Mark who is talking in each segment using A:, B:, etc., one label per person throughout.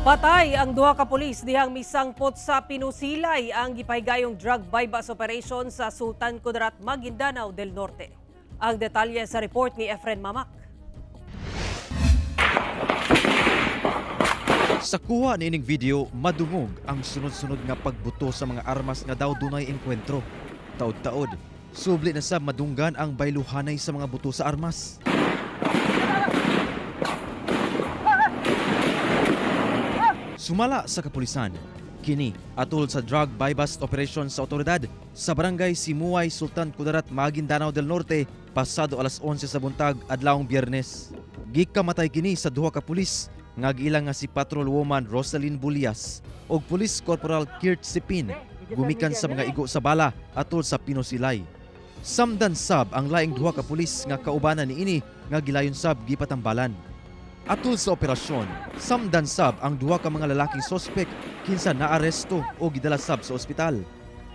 A: Patay ang duha ka pulis dihang misangpot sa Pinusilay ang gipahigayong drug bypass operation sa Sultan Kudarat, Maguindanao del Norte. Ang detalye sa report ni Efren Mamak.
B: Sa kuha niining video, madungog ang sunod-sunod nga pagbuto sa mga armas nga daw dunay engkwentro. Taod-taod, subli na sa madunggan ang bayluhanay sa mga buto sa armas. Sumala sa kapulisan, kini atol sa drug bypass operation sa otoridad sa barangay Simuay, Sultan Kudarat, Maguindanao del Norte pasado alas 11 sa buntag adlawng Biyernes. Gikamatay kini sa duha ka pulis nga giilang nga si Patrol Woman Rosalyn Bulias ug Police Corporal Kirt Sipin gumikan sa mga igo sa bala atol sa Pinusilay. Samdan sab ang laing duha ka pulis nga kaubanan niini nga gilayon sab gipatambalan. Atol sa operasyon, samdan sab ang duha ka mga lalaking sospek kinsa naaresto o gidala sab sa ospital.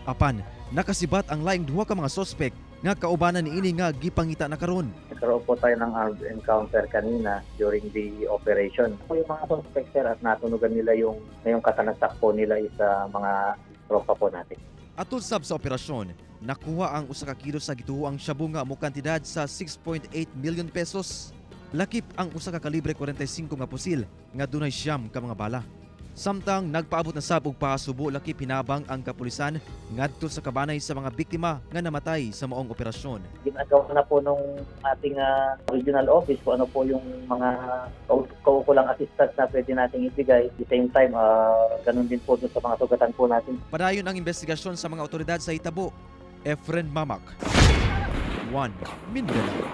B: Apan, nakasibat ang laing duha ka mga sospek nga kaubanan niini nga gipangita na karon.
C: Nagkaroon po tayo ng armed encounter kanina during the operation. Yung mga suspect sir at natunugan nila yung katanasak po nila sa mga tropa po natin.
B: Atol sab sa operasyon, nakuha ang usa ka kilo sa gituoang shabu nga mo kantidad sa 6.8 million pesos. Lakip ang usa ka kalibre 45 nga pusil nga dunay siyam ka mga bala. Samtang nagpaabot na sab og pasubo lakip hinabang ang kapulisan ngadto sa kabanay sa mga biktima nga namatay sa maong operasyon.
C: Ginagawa na po nung ating regional office kung ano po yung mga kaukulang assistance na pwede nating ibigay. At the same time, ganun din po sa mga sugatan po natin.
B: Padayon ang investigasyon sa mga otoridad sa hitabo. Efren Mamak, 1 Mindanao.